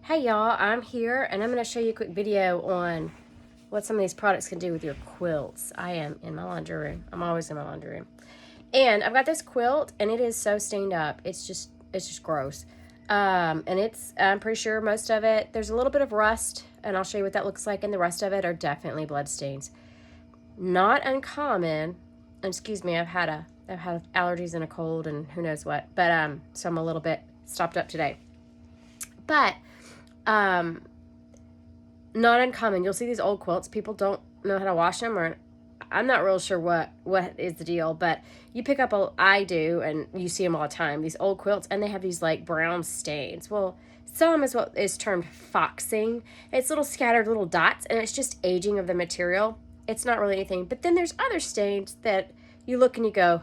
Hey y'all, I'm here and I'm going to show you a quick video on what some of these products can do with your quilts. I am in my laundry room. I'm always in my laundry room. And I've got this quilt and it is so stained up. It's just gross. And I'm pretty sure most of it, there's a little bit of rust and I'll show you what that looks like, and the rest of it are definitely blood stains. Not uncommon. Excuse me, I've had allergies and a cold and who knows what. But so I'm a little bit stopped up today. But um not uncommon. You'll see these old quilts. People don't know how to wash them, or I'm not real sure what is the deal, but you pick up I do, and you see them all the time, these old quilts, and they have these like brown stains. Well, some is what is termed foxing. It's little scattered little dots, and it's just aging of the material. It's not really anything. But then there's other stains that you look and you go,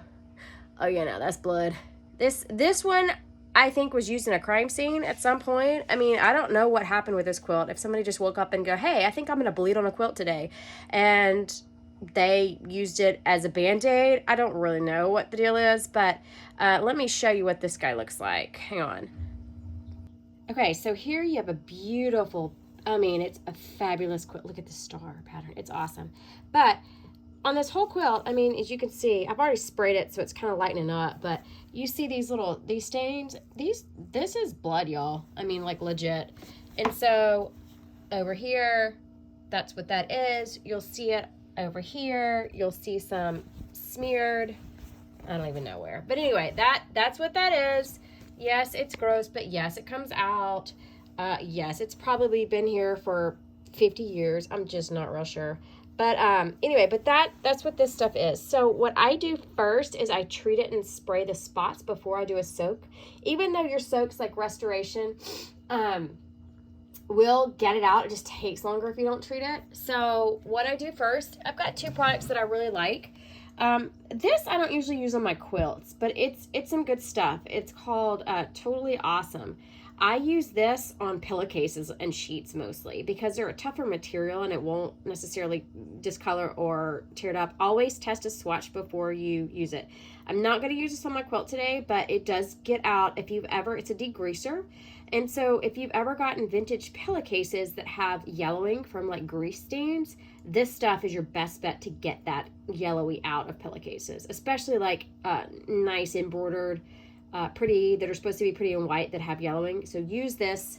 oh yeah, no, that's blood. This one I think was used in a crime scene at some point. I mean, I don't know what happened with this quilt. If somebody just woke up and go, hey, I think I'm going to bleed on a quilt today, and they used it as a Band-Aid. I don't really know what the deal is, but let me show you what this guy looks like. Hang on. Okay, so here you have a beautiful, I mean, it's a fabulous quilt. Look at the star pattern. It's awesome. But on this whole quilt, I mean, as you can see, I've already sprayed it, so it's kind of lightening up, but you see these stains. This is blood, y'all. I mean, like legit. And so over here, that's what that is. You'll see it over here. You'll see some smeared. I don't even know where. But anyway, that's what that is. Yes, it's gross, but yes, it comes out. Yes, it's probably been here for 50 years. I'm just not real sure. But anyway, but that's what this stuff is. So what I do first is I treat it and spray the spots before I do a soak. Even though your soak's like restoration, will get it out. It just takes longer if you don't treat it. So what I do first, I've got two products that I really like. This I don't usually use on my quilts, but it's some good stuff. It's called Totally Awesome. I use this on pillowcases and sheets mostly because they're a tougher material and it won't necessarily discolor or tear it up. Always test a swatch before you use it. I'm not going to use this on my quilt today, but it does get out if you've ever, it's a degreaser. And so if you've ever gotten vintage pillowcases that have yellowing from like grease stains, this stuff is your best bet to get that yellowy out of pillowcases, especially like nice embroidered, pretty, that are supposed to be pretty and white that have yellowing. So use this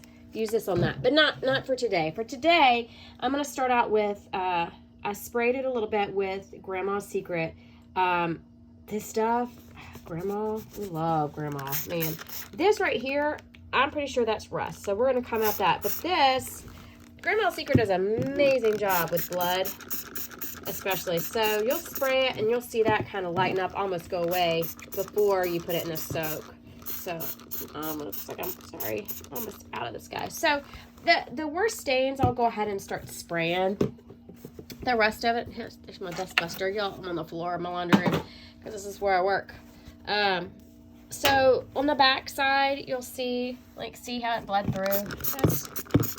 on that, but not for today. For today, I'm going to start out with, I sprayed it a little bit with Grandma's Secret. This stuff, Grandma, we love Grandma, man. This right here, I'm pretty sure that's rust. So we're going to come at that. But this, Grandma's Secret does an amazing job with blood, especially. So you'll spray it and you'll see that kind of lighten up, almost go away before you put it in a soak. So looks like I'm sorry, almost out of this guy. So the worst stains, I'll go ahead and start spraying. The rest of it, there's my dust buster. Y'all, I'm on the floor of my laundry room because this is where I work. So on the back side, you'll see how it bled through. That's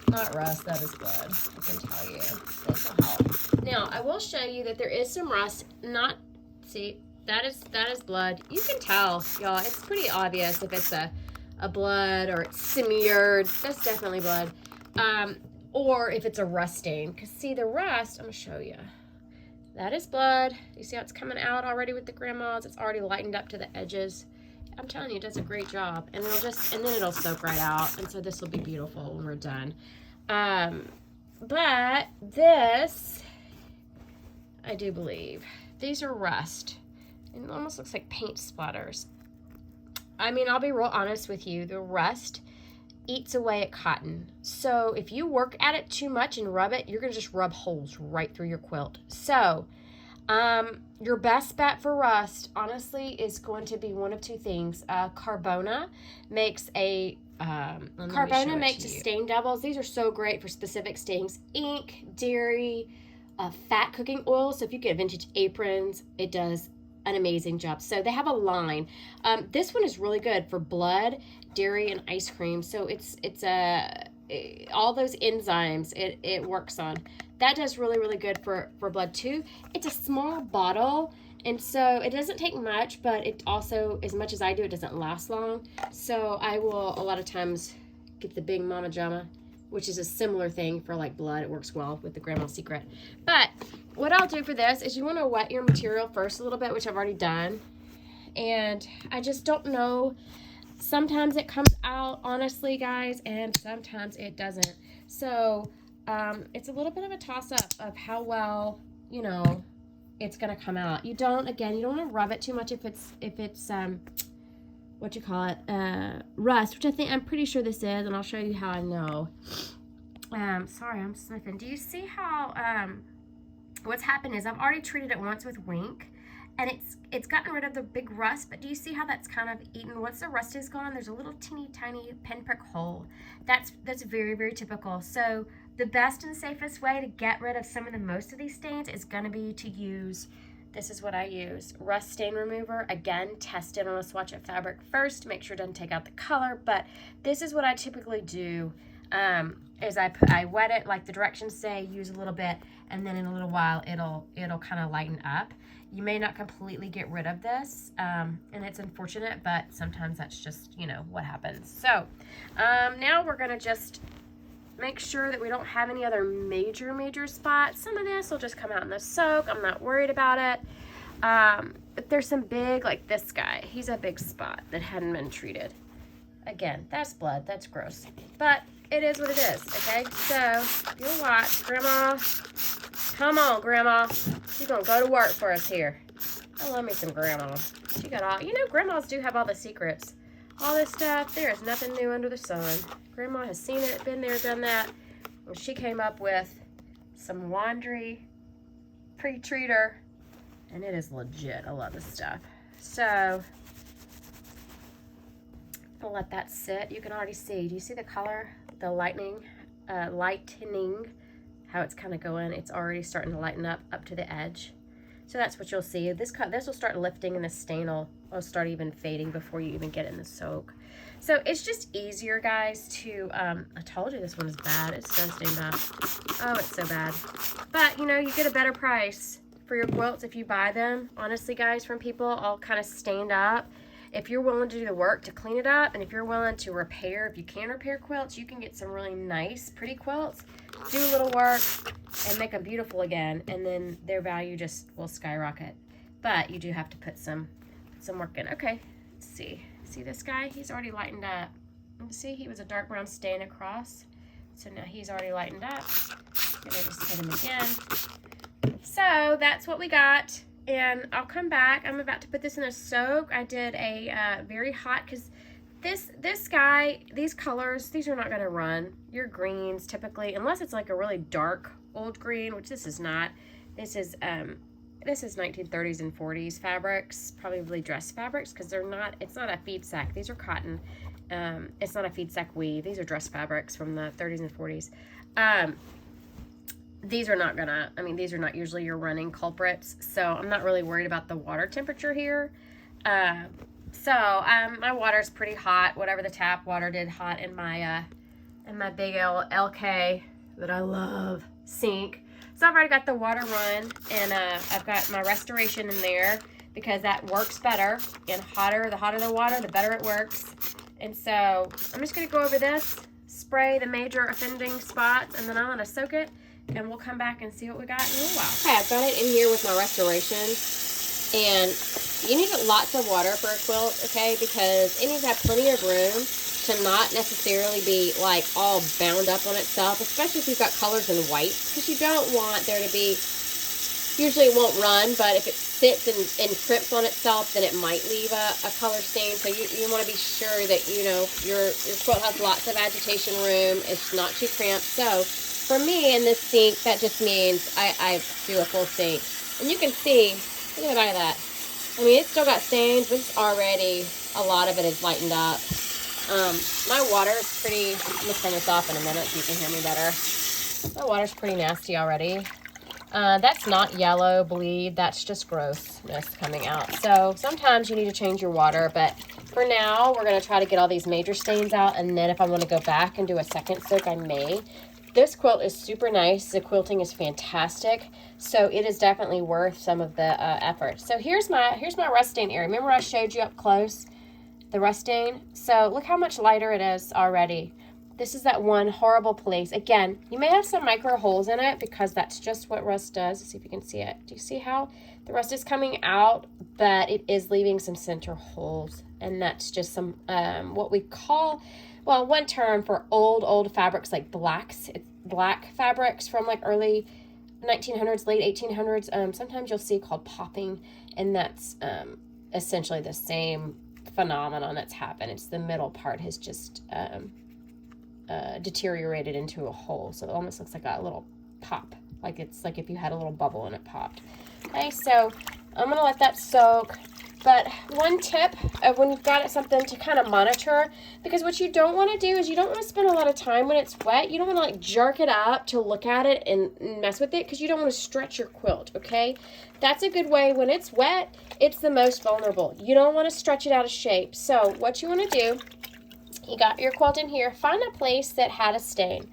not rust, that is blood. I can tell you. This will help. Now, I will show you that there is some rust. See, that is blood. You can tell, y'all. It's pretty obvious if it's a blood or it's smeared. That's definitely blood. Or if it's a rust stain. Because see, the rust, I'm going to show you. That is blood. You see how it's coming out already with the grandmas? It's already lightened up to the edges. I'm telling you, it does a great job. And then it'll soak right out. And so this will be beautiful when we're done. But this, I do believe, these are rust. And it almost looks like paint splatters. I mean, I'll be real honest with you. The rust eats away at cotton. So if you work at it too much and rub it, you're going to just rub holes right through your quilt. So your best bet for rust, honestly, is going to be one of two things. Carbona makes a stain doubles. These are so great for specific stains. Ink, dairy, fat cooking oil. So if you get vintage aprons, it does an amazing job. So they have a line. This one is really good for blood, dairy, and ice cream. So it's all those enzymes it works on. That does really, really good for blood too. It's a small bottle, and so it doesn't take much, but it also, as much as I do, it doesn't last long. So I will a lot of times get the big mama jama which is a similar thing for like blood. It works well with the Grandma's Secret. But what I'll do for this is you want to wet your material first a little bit, which I've already done. And I just don't know. Sometimes it comes out, honestly, guys, and sometimes it doesn't. So it's a little bit of a toss-up of how well, you know, it's going to come out. You don't want to rub it too much if it's what you call it, rust, which I'm pretty sure this is, and I'll show you how I know. Sorry, I'm sniffing. Do you see how, what's happened is I've already treated it once with Wink, and it's gotten rid of the big rust, but do you see how that's kind of eaten? Once the rust is gone, there's a little teeny tiny pinprick hole. That's very, very typical. So the best and safest way to get rid of most of these stains is going to be to use, this is what I use, rust stain remover. Again, test it on a swatch of fabric first, make sure it doesn't take out the color, but this is what I typically do, is I wet it like the directions say, use a little bit, and then in a little while it'll kind of lighten up. You may not completely get rid of this, and it's unfortunate, but sometimes that's just, you know, what happens. So now we're gonna just make sure that we don't have any other major spots. Some of this will just come out in the soak. I'm not worried about it. But there's some big, like this guy, he's a big spot that hadn't been treated. Again, that's blood, that's gross. But it is what it is, okay? So you'll watch, Grandma. Come on, Grandma. She's gonna go to work for us here. I love me some Grandma. She got all, you know, Grandmas do have all the secrets. All this stuff, there is nothing new under the sun. Grandma has seen it, been there, done that. And she came up with some laundry pre-treater, and it is legit. I love this stuff. So I'll let that sit. You can already see. Do you see the color? The lightening, how it's kind of going. It's already starting to lighten up to the edge. So that's what you'll see. This will start lifting, and the stain will start even fading before you even get in the soak. So it's just easier, guys, to, I told you this one is bad. It's so stained up. Oh, it's so bad. But, you know, you get a better price for your quilts if you buy them, honestly, guys, from people all kind of stained up. If you're willing to do the work to clean it up, and if you're willing to repair, if you can repair quilts, you can get some really nice, pretty quilts, do a little work, and make them beautiful again, and then their value just will skyrocket. But you do have to put some work in. Okay, let's see. See this guy? He's already lightened up. You can see he was a dark brown stain across. So now he's already lightened up. Gonna just hit him again. So that's what we got. And I'll come back. I'm about to put this in a soak. I did a very hot, because this guy, these colors, these are not going to run. Your greens typically, unless it's like a really dark old green, which this is not. This is 1930s and 40s fabrics, probably dress fabrics, because it's not a feed sack. These are cotton. It's not a feed sack weave. These are dress fabrics from the 30s and 40s. These are not these are not usually your running culprits, so I'm not really worried about the water temperature here. My water's pretty hot, whatever the tap water did hot in my big LK that I love sink. So I've already got the water run, and I've got my restoration in there because that works better. And the hotter the water, the better it works. And so I'm just gonna go over this, spray the major offending spots, and then I'm gonna soak it, and we'll come back and see what we got in a little while. Okay, I've got it in here with my restoration, and you need lots of water for a quilt, okay, because it needs to have plenty of room to not necessarily be like all bound up on itself, especially if you've got colors in white, because you don't want there to be, usually it won't run, but if it sits and crimps on itself, then it might leave a color stain. So you want to be sure that, you know, your quilt has lots of agitation room, it's not too cramped. So for me in this sink, that just means I do a full sink. And you can see, look at the back of that. I mean, it's still got stains, but it's already, a lot of it is lightened up. My water is pretty, let me turn this off in a minute so you can hear me better. My water's pretty nasty already. That's not yellow bleed, that's just grossness coming out. So sometimes you need to change your water, but for now, we're gonna try to get all these major stains out, and then if I wanna go back and do a second soak, I may. This quilt is super nice. The quilting is fantastic. So it is definitely worth some of the effort. So here's my rust stain area. Remember I showed you up close the rust stain? So look how much lighter it is already. This is that one horrible place. Again, you may have some micro holes in it because that's just what rust does. Let's see if you can see it. Do you see how the rust is coming out, but it is leaving some center holes? And that's just some, what we call, well, one term for old fabrics like blacks. It's black fabrics from like early 1900s, late 1800s. Sometimes you'll see called popping, and that's essentially the same phenomenon that's happened. It's the middle part has just deteriorated into a hole, so it almost looks like a little pop, like it's like if you had a little bubble and it popped. Okay, so I'm gonna let that soak. But one tip of when you've got something to kind of monitor, because what you don't want to do is you don't want to spend a lot of time when it's wet. You don't want to like jerk it up to look at it and mess with it, because you don't want to stretch your quilt, okay? That's a good way. When it's wet, it's the most vulnerable. You don't want to stretch it out of shape. So what you want to do, you got your quilt in here, find a place that had a stain.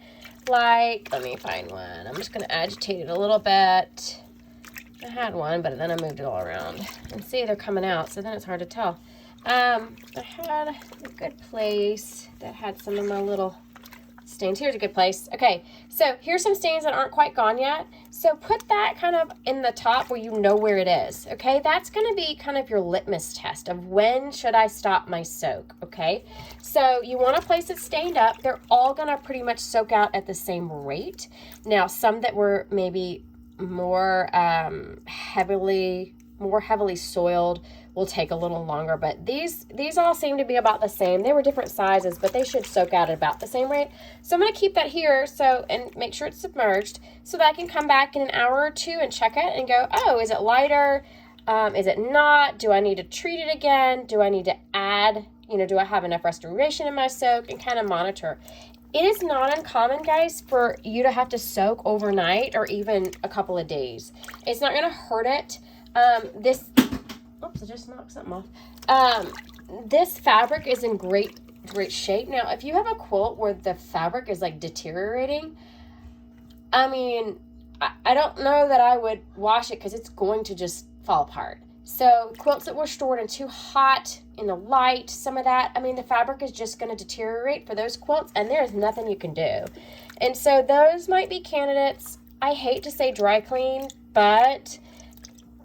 Like, let me find one. I'm just going to agitate it a little bit. I had one, but then I moved it all around. And see, they're coming out, so then it's hard to tell. I had a good place that had some of my little stains. Here's a good place. Okay, so here's some stains that aren't quite gone yet. So put that kind of in the top where you know where it is, okay? That's going to be kind of your litmus test of when should I stop my soak, okay? So you want a place that's stained up. They're all going to pretty much soak out at the same rate. Now, some that were maybe more heavily soiled will take a little longer, but these all seem to be about the same. They were different sizes, but they should soak out at about the same rate. So I'm going to keep that here and make sure it's submerged so that I can come back in an hour or two and check it and go, oh, is it lighter? Is it not? Do I need to treat it again? Do I need to add, do I have enough restoration in my soak, and kind of monitor. It is not uncommon, guys, for you to have to soak overnight or even a couple of days. It's not going to hurt it. Oops, I just knocked something off. This fabric is in great shape. Now, if you have a quilt where the fabric is like deteriorating, I mean, I don't know that I would wash it because it's going to just fall apart. So quilts that were stored in too hot, in the light, some of that, I mean, the fabric is just going to deteriorate for those quilts, and there's nothing you can do. And so those might be candidates. I hate to say dry clean, but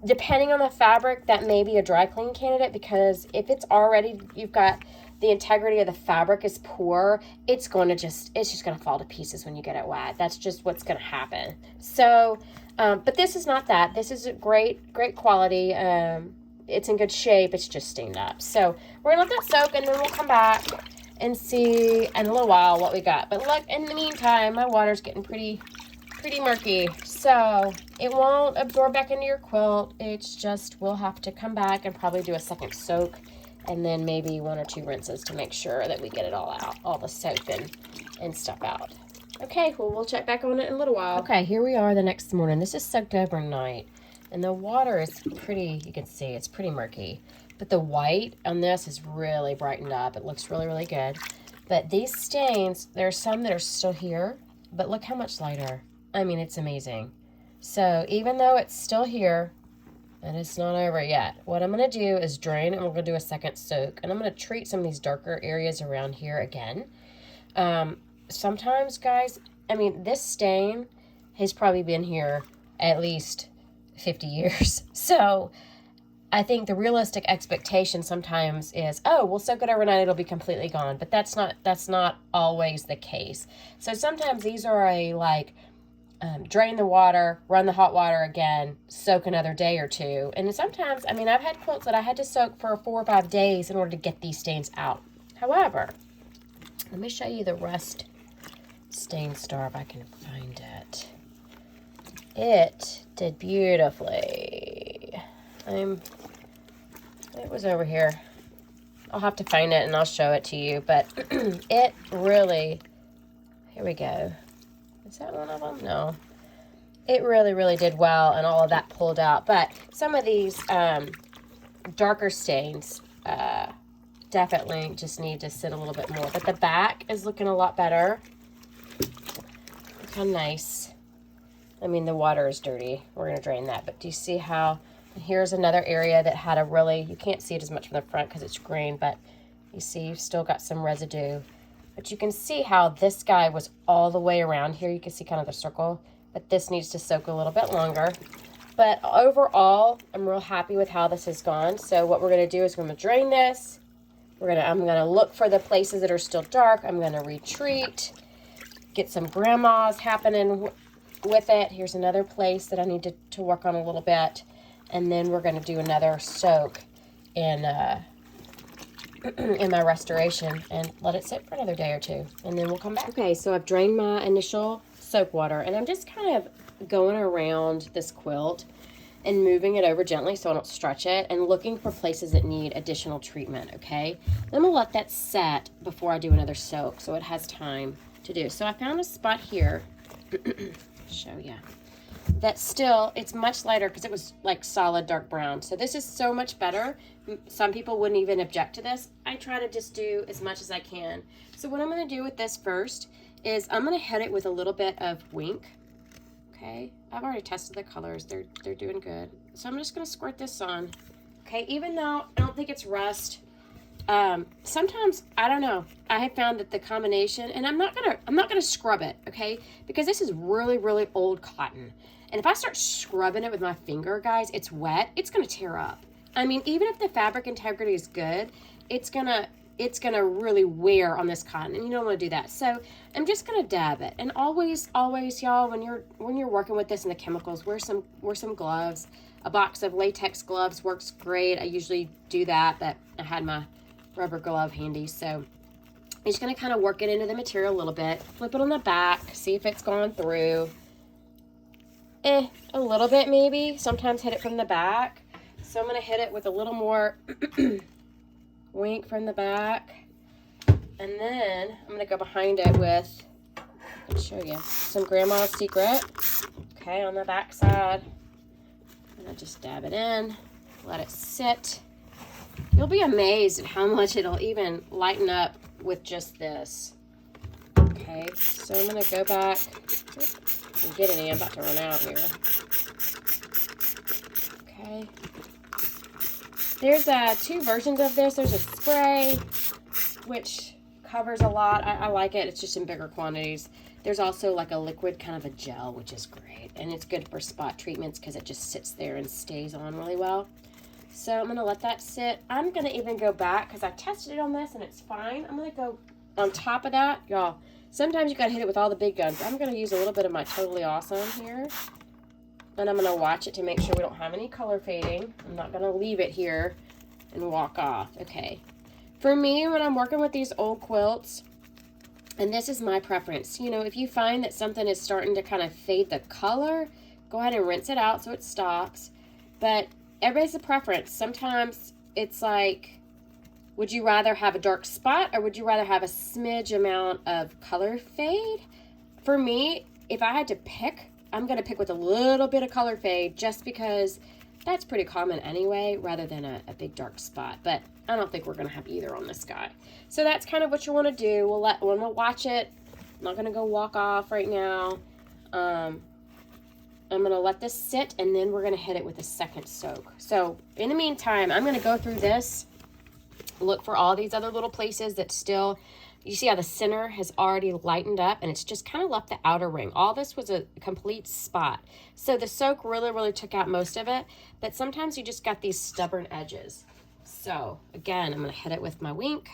depending on the fabric, that may be a dry clean candidate, because if it's already, you've got the integrity of the fabric is poor, it's just going to fall to pieces when you get it wet. That's just what's going to happen. So, but this is not that. This is a great quality. It's in good shape. It's just stained up. So we're going to let that soak, and then we'll come back and see in a little while what we got. But look, in the meantime, my water's getting pretty murky. So it won't absorb back into your quilt. It's just, we'll have to come back and probably do a second soak, and then maybe 1 or 2 rinses to make sure that we get it all out, all the soap and stuff out. Okay, well, we'll check back on it in a little while. Okay, here we are the next morning. This is soaked overnight, and the water is pretty, you can see, it's pretty murky. But the white on this is really brightened up. It looks really good. But these stains, there are some that are still here, but look how much lighter. I mean, it's amazing. So even though it's still here, and it's not over yet, what I'm going to do is drain, and we're going to do a second soak. And I'm going to treat some of these darker areas around here again. Sometimes, guys, I mean, this stain has probably been here at least 50 years. So I think the realistic expectation sometimes is, oh, we'll soak it overnight, it'll be completely gone. But that's not always the case. So sometimes these are drain the water, run the hot water again, soak another day or two. And sometimes, I mean, I've had quilts that I had to soak for 4 or 5 days in order to get these stains out. However, let me show you the rust stain star if I can find it. It did beautifully. It was over here. I'll have to find it and I'll show it to you, but it really, here we go. Is that one of them? No. It really did well, and all of that pulled out. But some of these darker stains definitely just need to sit a little bit more. But the back is looking a lot better. Look how nice. I mean, the water is dirty. We're going to drain that. But do you see how, here's another area that had a really, you can't see it as much from the front because it's green, but you see you've still got some residue. But you can see how this guy was all the way around here. You can see kind of the circle, but this needs to soak a little bit longer. But overall, I'm real happy with how this has gone. So what we're gonna do is we're gonna drain this. I'm gonna look for the places that are still dark. I'm gonna retreat, get some grandmas happening with it. Here's another place that I need to work on a little bit. And then we're gonna do another soak in in my restoration and let it sit for another day or two, and then we'll come back. Okay, so I've drained my initial soak water, and I'm just kind of going around this quilt and moving it over gently so I don't stretch it, and looking for places that need additional treatment, okay? Then I'm gonna let that set before I do another soak so it has time to do. So I found a spot here, show you, that still, it's much lighter because it was like solid dark brown. So this is so much better. Some people wouldn't even object to this. I try to just do as much as I can. So what I'm gonna do with this first is I'm gonna hit it with a little bit of Wink. Okay, I've already tested the colors. They're doing good. So I'm just gonna squirt this on. Okay, even though I don't think it's rust, sometimes, I don't know, I have found that the combination, and I'm not gonna scrub it, okay, because this is really, really old cotton, and if I start scrubbing it with my finger, guys, it's wet, it's gonna tear up. I mean, even if the fabric integrity is good, it's gonna really wear on this cotton, and you don't want to do that. So I'm just gonna dab it, and always, y'all, when you're working with this and the chemicals, wear some gloves. A box of latex gloves works great. I usually do that, but I had my rubber glove handy. So I'm just gonna kind of work it into the material a little bit, flip it on the back, see if it's gone through. A little bit maybe. Sometimes hit it from the back. So I'm gonna hit it with a little more Wink from the back, and then I'm gonna go behind it with, I'll show you, some Grandma's Secret, okay, on the back side. And I just dab it in, let it sit. You'll be amazed at how much it'll even lighten up with just this. Okay, so I'm gonna go back. Oops, I can get any, I'm about to run out here. Okay. There's two versions of this. There's a spray, which covers a lot. I like it. It's just in bigger quantities. There's also like a liquid kind of a gel, which is great. And it's good for spot treatments because it just sits there and stays on really well. So I'm going to let that sit. I'm going to even go back because I tested it on this and it's fine. I'm going to go on top of that. Y'all, sometimes you got to hit it with all the big guns. I'm going to use a little bit of my Totally Awesome here. And I'm going to watch it to make sure we don't have any color fading. I'm not going to leave it here and walk off. Okay. For me, when I'm working with these old quilts, and this is my preference, you know, if you find that something is starting to kind of fade the color, go ahead and rinse it out so it stops. But everybody's a preference. Sometimes it's like, would you rather have a dark spot or would you rather have a smidge amount of color fade? For me, if I had to pick, I'm going to pick with a little bit of color fade just because that's pretty common anyway, rather than a big dark spot. But I don't think we're going to have either on this guy. So that's kind of what you want to do. We'll watch it. I'm not going to go walk off right now. I'm going to let this sit, and then we're going to hit it with a second soak. So in the meantime, I'm going to go through this, look for all these other little places that still, you see how the center has already lightened up and it's just kind of left the outer ring. All this was a complete spot. So the soak really, really took out most of it, but sometimes you just got these stubborn edges. So again, I'm going to hit it with my Wink.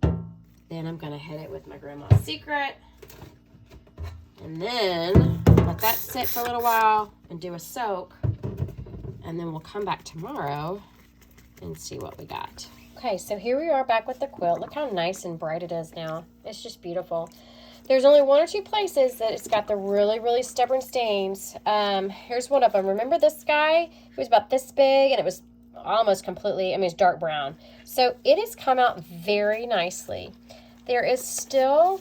Then I'm going to hit it with my Grandma's Secret. And then let that sit for a little while and do a soak. And then we'll come back tomorrow and see what we got. Okay, so here we are back with the quilt. Look how nice and bright it is now. It's just beautiful. There's only one or two places that it's got the really, really stubborn stains. Here's one of them. Remember this guy? It was about this big and it was almost completely, I mean, it's dark brown. So it has come out very nicely. There is still,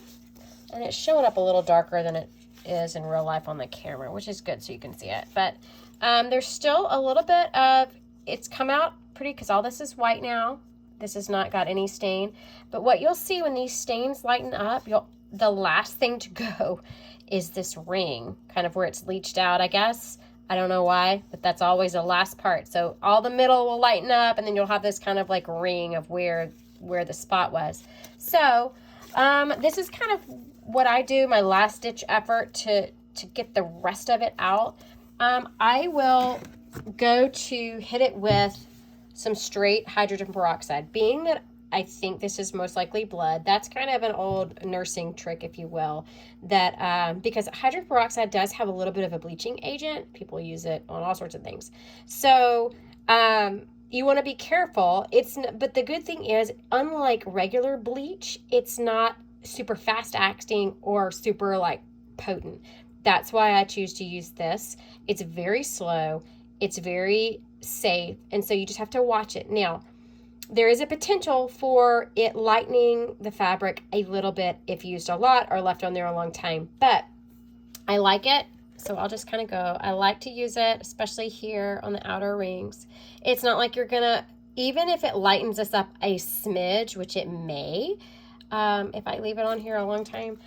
and it's showing up a little darker than it is in real life on the camera, which is good so you can see it. But there's still a little bit of, it's come out pretty, because all this is white now. This has not got any stain. But what you'll see when these stains lighten up, the last thing to go is this ring, kind of where it's leached out, I guess. I don't know why, but that's always the last part. So all the middle will lighten up, and then you'll have this kind of like ring of where the spot was. So This is kind of what I do, my last ditch effort to get the rest of it out. I will go to hit it with some straight hydrogen peroxide. Being that I think this is most likely blood, that's kind of an old nursing trick, if you will, that because hydrogen peroxide does have a little bit of a bleaching agent. People use it on all sorts of things. So you want to be careful. But the good thing is, unlike regular bleach, it's not super fast acting or super like potent. That's why I choose to use this. It's very slow. It's very safe. And so you just have to watch it. Now, there is a potential for it lightening the fabric a little bit if used a lot or left on there a long time. But I like it. So I'll just kind of go. I like to use it, especially here on the outer rings. It's not like you're going to, even if it lightens this up a smidge, which it may, if I leave it on here a long time,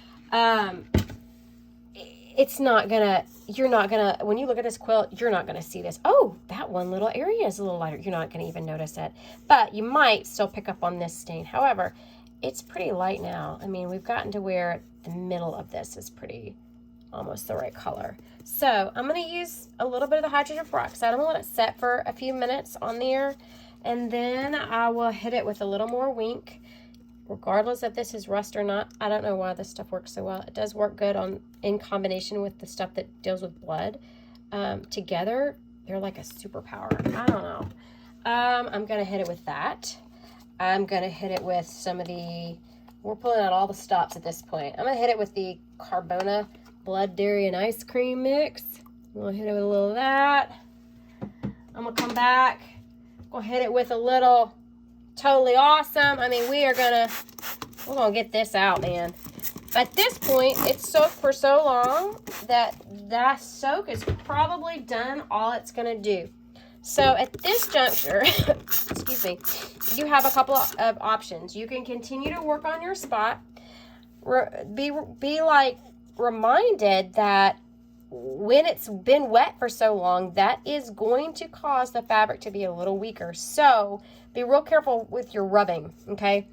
it's not gonna, you're not gonna, when you look at this quilt, you're not gonna see this. Oh, that one little area is a little lighter. You're not gonna even notice it, but you might still pick up on this stain. However, it's pretty light now. I mean, we've gotten to where the middle of this is pretty, almost the right color. So I'm gonna use a little bit of the hydrogen peroxide. I'm gonna let it set for a few minutes on there, and then I will hit it with a little more wink. Regardless if this is rust or not, I don't know why this stuff works so well. It does work good in combination with the stuff that deals with blood. Together, they're like a superpower. I don't know. I'm going to hit it with that. I'm going to hit it with some of the, we're pulling out all the stops at this point. I'm going to hit it with the Carbona Blood, Dairy, and Ice Cream mix. I'm going to hit it with a little of that. I'm going to come back. I'm going to hit it with a little Totally Awesome. I mean, we're gonna get this out, man. At this point, it's soaked for so long that that soak is probably done all it's gonna do. So at this juncture, excuse me, you have a couple of options. You can continue to work on your spot. Be like reminded that when it's been wet for so long, that is going to cause the fabric to be a little weaker. So be real careful with your rubbing, okay?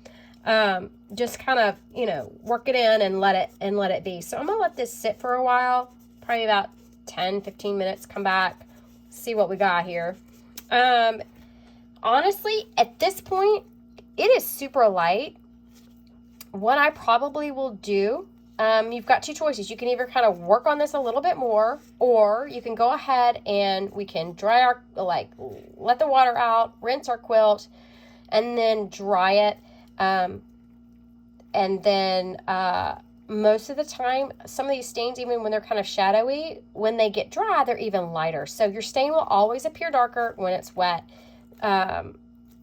Just kind of, work it in and let it be. So I'm gonna let this sit for a while, probably about 10-15 minutes. Come back, see what we got here. Honestly, at this point, it is super light. What I probably will do, you've got two choices. You can either kind of work on this a little bit more, or you can go ahead and we can dry our, let the water out, rinse our quilt, and then dry it. And then most of the time, some of these stains, even when they're kind of shadowy, when they get dry, they're even lighter. So your stain will always appear darker when it's wet.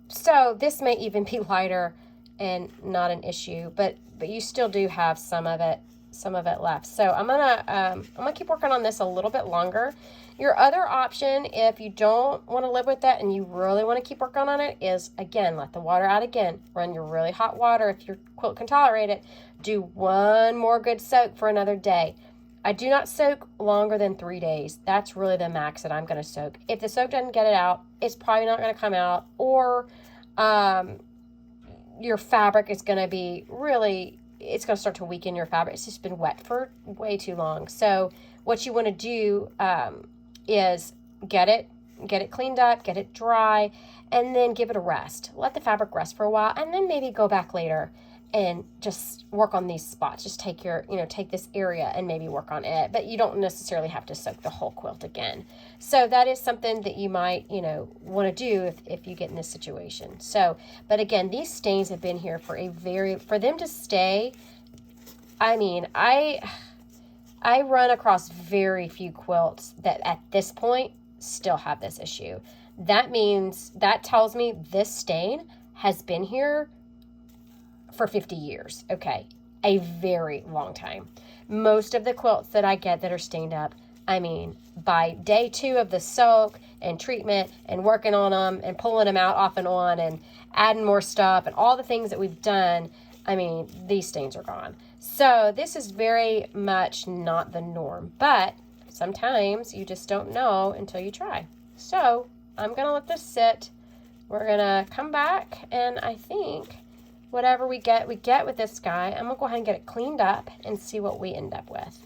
So this may even be lighter and not an issue, but you still do have some of it left. So I'm gonna keep working on this a little bit longer. Your other option, if you don't want to live with that and you really want to keep working on it, is again, let the water out again. Run your really hot water if your quilt can tolerate it. Do one more good soak for another day. I do not soak longer than 3 days. That's really the max that I'm going to soak. If the soak doesn't get it out, it's probably not going to come out, or your fabric is going to be really, it's going to start to weaken your fabric. It's just been wet for way too long. So what you want to do is get it cleaned up, get it dry, and then give it a rest. Let the fabric rest for a while, and then maybe go back later and just work on these spots. Just take take this area and maybe work on it, but you don't necessarily have to soak the whole quilt again. So that is something that you might, want to do if you get in this situation. So, but again, these stains have been here for for them to stay. I mean, I run across very few quilts that at this point still have this issue. That tells me this stain has been here for 50 years. Okay, a very long time. Most of the quilts that I get that are stained up, I mean, by day 2 of the soak and treatment and working on them and pulling them out off and on and adding more stuff and all the things that we've done, I mean, these stains are gone. So this is very much not the norm, but sometimes you just don't know until you try. So I'm going to let this sit. We're going to come back, and I think whatever we get with this guy. I'm gonna go ahead and get it cleaned up and see what we end up with.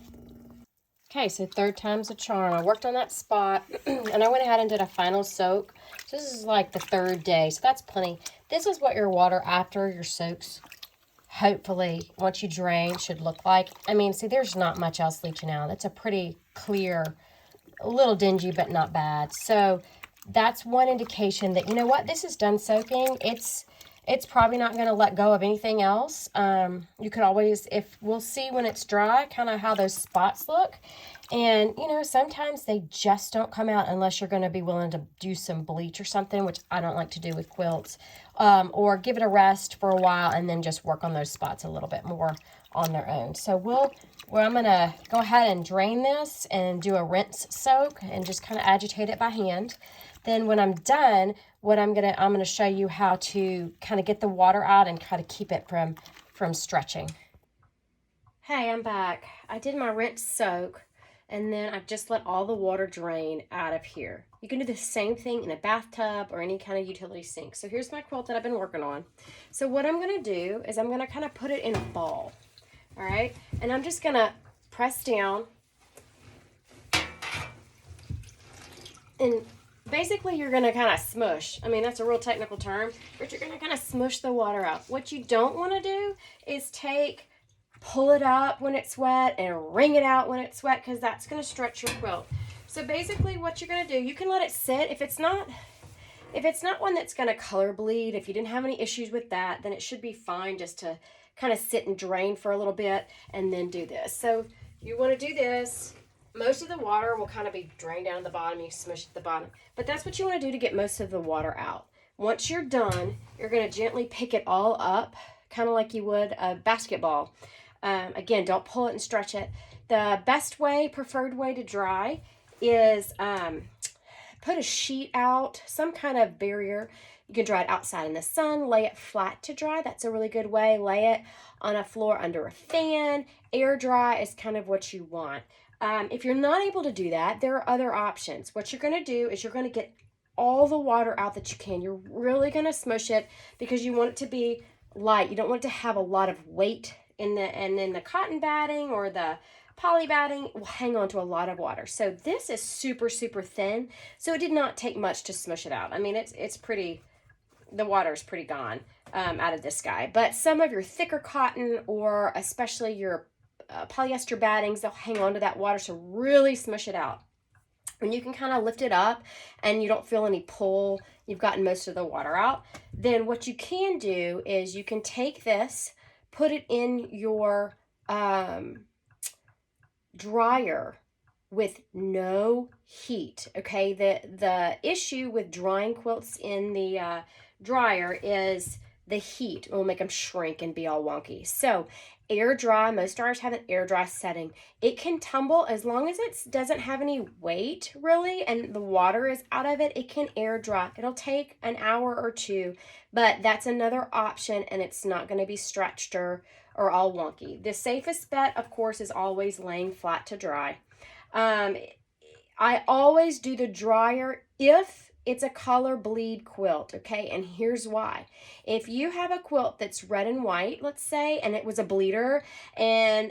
Okay, so third time's a charm. I worked on that spot and I went ahead and did a final soak. So this is like the third day, so that's plenty. This is what your water after your soaks, hopefully, once you drain, should look like. I mean, see, there's not much else leaching out. It's a pretty clear, a little dingy, but not bad. So that's one indication that, you know what, this is done soaking. It's probably not going to let go of anything else. You could always, we'll see when it's dry, kind of how those spots look. And, you know, sometimes they just don't come out unless you're going to be willing to do some bleach or something, which I don't like to do with quilts. Or give it a rest for a while and then just work on those spots a little bit more on their own. So I'm going to go ahead and drain this and do a rinse soak and just kind of agitate it by hand. Then when I'm done, I'm gonna show you how to kind of get the water out and try to keep it from stretching. Hey, I'm back. I did my rinse soak and then I just let all the water drain out of here. You can do the same thing in a bathtub or any kind of utility sink. So here's my quilt that I've been working on. So what I'm gonna do is I'm gonna kind of put it in a ball, all right? And I'm just gonna press down and basically, you're going to kind of smush. I mean, that's a real technical term, but you're going to kind of smush the water out. What you don't want to do is pull it up when it's wet and wring it out when it's wet, because that's going to stretch your quilt. So basically what you're going to do, you can let it sit. If it's not one that's going to color bleed, if you didn't have any issues with that, then it should be fine just to kind of sit and drain for a little bit and then do this. So you want to do this. Most of the water will kind of be drained down to the bottom. You smush at the bottom. But that's what you want to do to get most of the water out. Once you're done, you're going to gently pick it all up, kind of like you would a basketball. Again, don't pull it and stretch it. The best way, preferred way to dry is put a sheet out, some kind of barrier. You can dry it outside in the sun, lay it flat to dry. That's a really good way. Lay it on a floor under a fan. Air dry is kind of what you want. If you're not able to do that, there are other options. What you're going to do is you're going to get all the water out that you can. You're really going to smush it because you want it to be light. You don't want it to have a lot of weight and then the cotton batting or the poly batting will hang on to a lot of water. So this is super, super thin. So it did not take much to smush it out. I mean, it's pretty, the water is pretty gone out of this guy. But some of your thicker cotton or especially your polyester battings, they'll hang on to that water, so really smush it out. When you can kind of lift it up and you don't feel any pull, you've gotten most of the water out, then what you can do is you can take this, put it in your dryer with no heat, okay? The issue with drying quilts in the dryer is the heat will make them shrink and be all wonky. So air dry, most dryers have an air dry setting. It can tumble as long as it doesn't have any weight really and the water is out of it, it can air dry. It'll take an hour or two, but that's another option and it's not going to be stretched or all wonky. The safest bet, of course, is always laying flat to dry. I always do the dryer if it's a color bleed quilt, okay? And here's why. If you have a quilt that's red and white, let's say, and it was a bleeder, and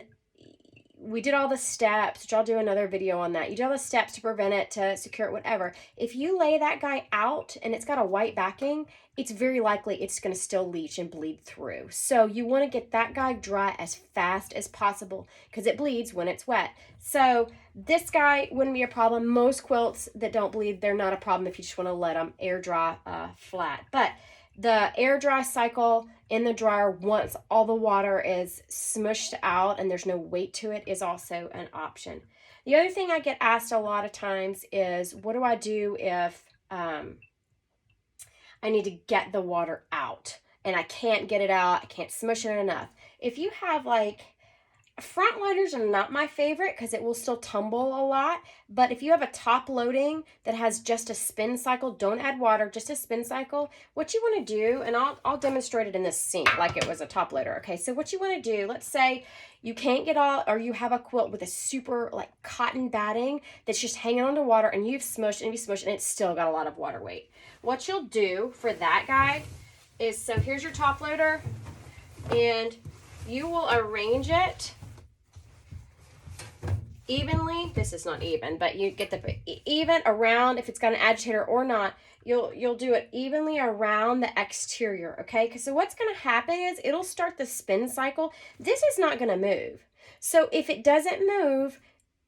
we did all the steps, which I'll do another video on that. You do all the steps to prevent it, to secure it, whatever. If you lay that guy out and it's got a white backing, it's very likely it's going to still leach and bleed through. So you want to get that guy dry as fast as possible because it bleeds when it's wet. So this guy wouldn't be a problem. Most quilts that don't bleed, they're not a problem if you just want to let them air dry flat. But the air dry cycle in the dryer, once all the water is smushed out and there's no weight to it, is also an option. The other thing I get asked a lot of times is, what do I do if I need to get the water out and I can't get it out, I can't smush it enough? If you have like, front loaders are not my favorite because it will still tumble a lot, but if you have a top loading that has just a spin cycle, don't add water, just a spin cycle, what you want to do, and I'll demonstrate it in this sink like it was a top loader, okay? So what you want to do, let's say you can't get all, or you have a quilt with a super like cotton batting that's just hanging onto water and you've smushed and it's still got a lot of water weight. What you'll do for that guy is, so here's your top loader. and you will arrange it evenly. This is not even, but you get the even around, if it's got an agitator or not, you'll do it evenly around the exterior, okay? Because so what's going to happen is it'll start the spin cycle. This is not going to move. So if it doesn't move,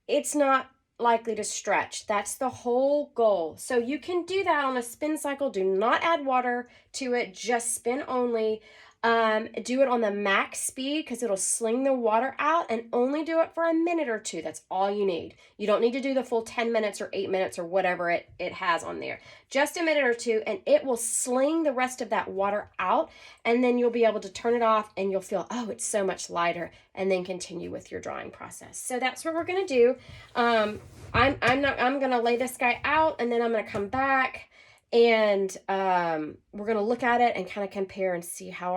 it's not likely to stretch. That's the whole goal. So you can do that on a spin cycle. Do not add water to it, just spin only. Do it on the max speed because it'll sling the water out, and only do it for a minute or two. That's all you need. You don't need to do the full 10 minutes or 8 minutes or whatever it has on there. Just a minute or two, and it will sling the rest of that water out, and then you'll be able to turn it off and you'll feel, oh, it's so much lighter, and then continue with your drawing process. So that's what we're going to do. I'm going to lay this guy out, and then I'm going to come back, and we're going to look at it and kind of compare and see how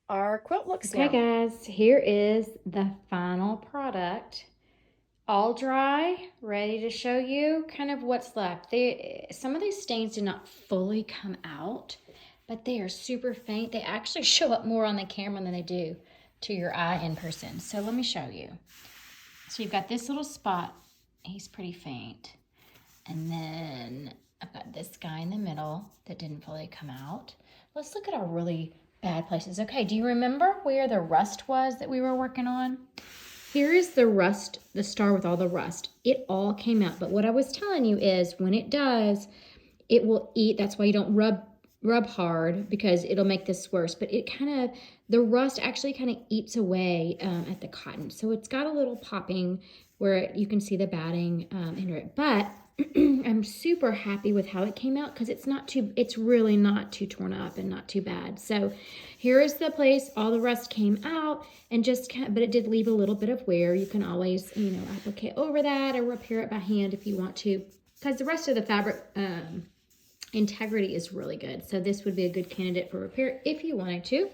our quilt looks now. Okay, guys, here is the final product. All dry, ready to show you kind of what's left. Some of these stains did not fully come out, but they are super faint. They actually show up more on the camera than they do to your eye in person. So let me show you. So you've got this little spot. He's pretty faint. And then I've got this guy in the middle that didn't fully come out. Let's look at our really bad places. Okay, do you remember where the rust was that we were working on? Here is the rust, the star with all the rust. It all came out, but what I was telling you is when it does, it will eat. That's why you don't rub hard, because it'll make this worse. But it kind of, the rust actually kind of eats away at the cotton. So it's got a little popping where you can see the batting under it. But I'm super happy with how it came out because it's really not too torn up and not too bad. So here is the place all the rust came out, and but it did leave a little bit of wear. You can always, applicate over that or repair it by hand if you want to, because the rest of the fabric integrity is really good. So this would be a good candidate for repair if you wanted to.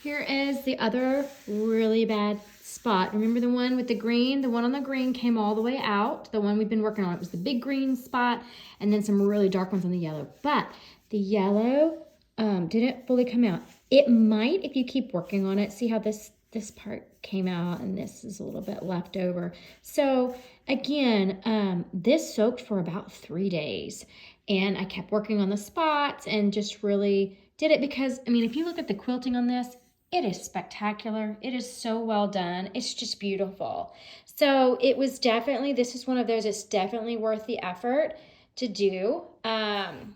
Here is the other really bad spot. Remember the one with the green? The one on the green came all the way out. The one we've been working on, it was the big green spot, and then some really dark ones on the yellow. But the yellow didn't fully come out. It might if you keep working on it. See how this part came out, and this is a little bit left over. So again, this soaked for about 3 days, and I kept working on the spots and just really did it because, if you look at the quilting on this, it is spectacular. It is so well done. It's just beautiful. So it was definitely, this is one of those, it's definitely worth the effort to do.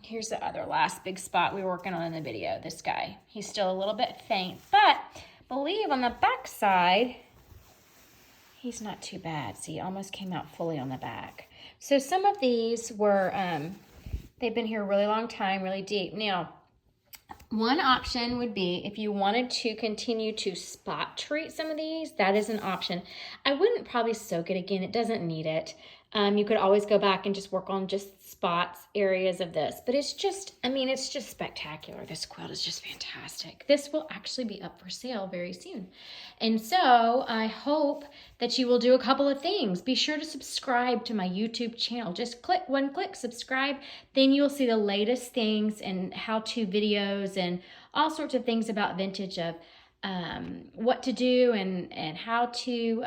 Here's the other last big spot we were working on in the video. This guy, he's still a little bit faint, but believe on the back side, he's not too bad. See, he almost came out fully on the back. So some of these were, they've been here a really long time, really deep. Now, one option would be if you wanted to continue to spot treat some of these, that is an option. I wouldn't probably soak it again. It doesn't need it. You could always go back and just work on just spots, areas of this. But it's just, it's just spectacular. This quilt is just fantastic. This will actually be up for sale very soon. And so I hope that you will do a couple of things. Be sure to subscribe to my YouTube channel. Just click subscribe. Then you'll see the latest things and how-to videos and all sorts of things about vintage, of what to do and how to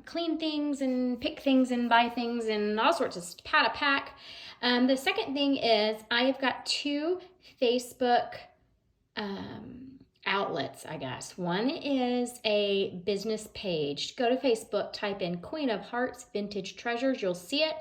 clean things and pick things and buy things and all sorts of how to pack. The second thing is I have got 2 Facebook outlets, I guess. One is a business page. Go to Facebook, type in Queen of Hearts Vintage Treasures. You'll see it.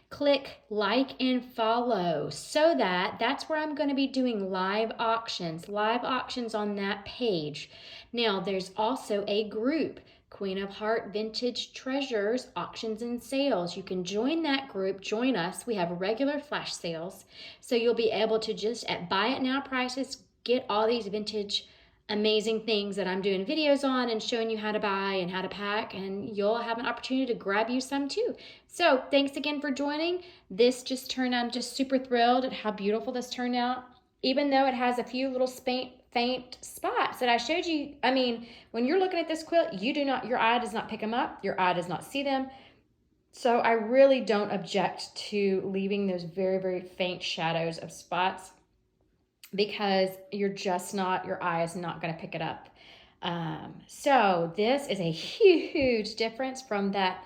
Click like and follow, so that's where I'm going to be doing live auctions on that page. Now, there's also a group, Queen of Heart Vintage Treasures Auctions and Sales. You can join that group, join us. We have regular flash sales, so you'll be able to just at buy it now prices get all these vintage amazing things that I'm doing videos on and showing you how to buy and how to pack, and you'll have an opportunity to grab you some too. So thanks again for joining. This just turned out, I'm just super thrilled at how beautiful this turned out, even though it has a few little faint spots that I showed you. When you're looking at this quilt, your eye does not pick them up, your eye does not see them. So I really don't object to leaving those very, very faint shadows of spots, because your eye is not going to pick it up. So this is a huge difference from that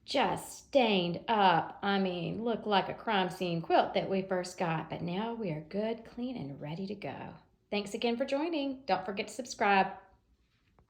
just stained up, I mean, look like a crime scene quilt that we first got. But now we are good, clean, and ready to go. Thanks again for joining. Don't forget to subscribe.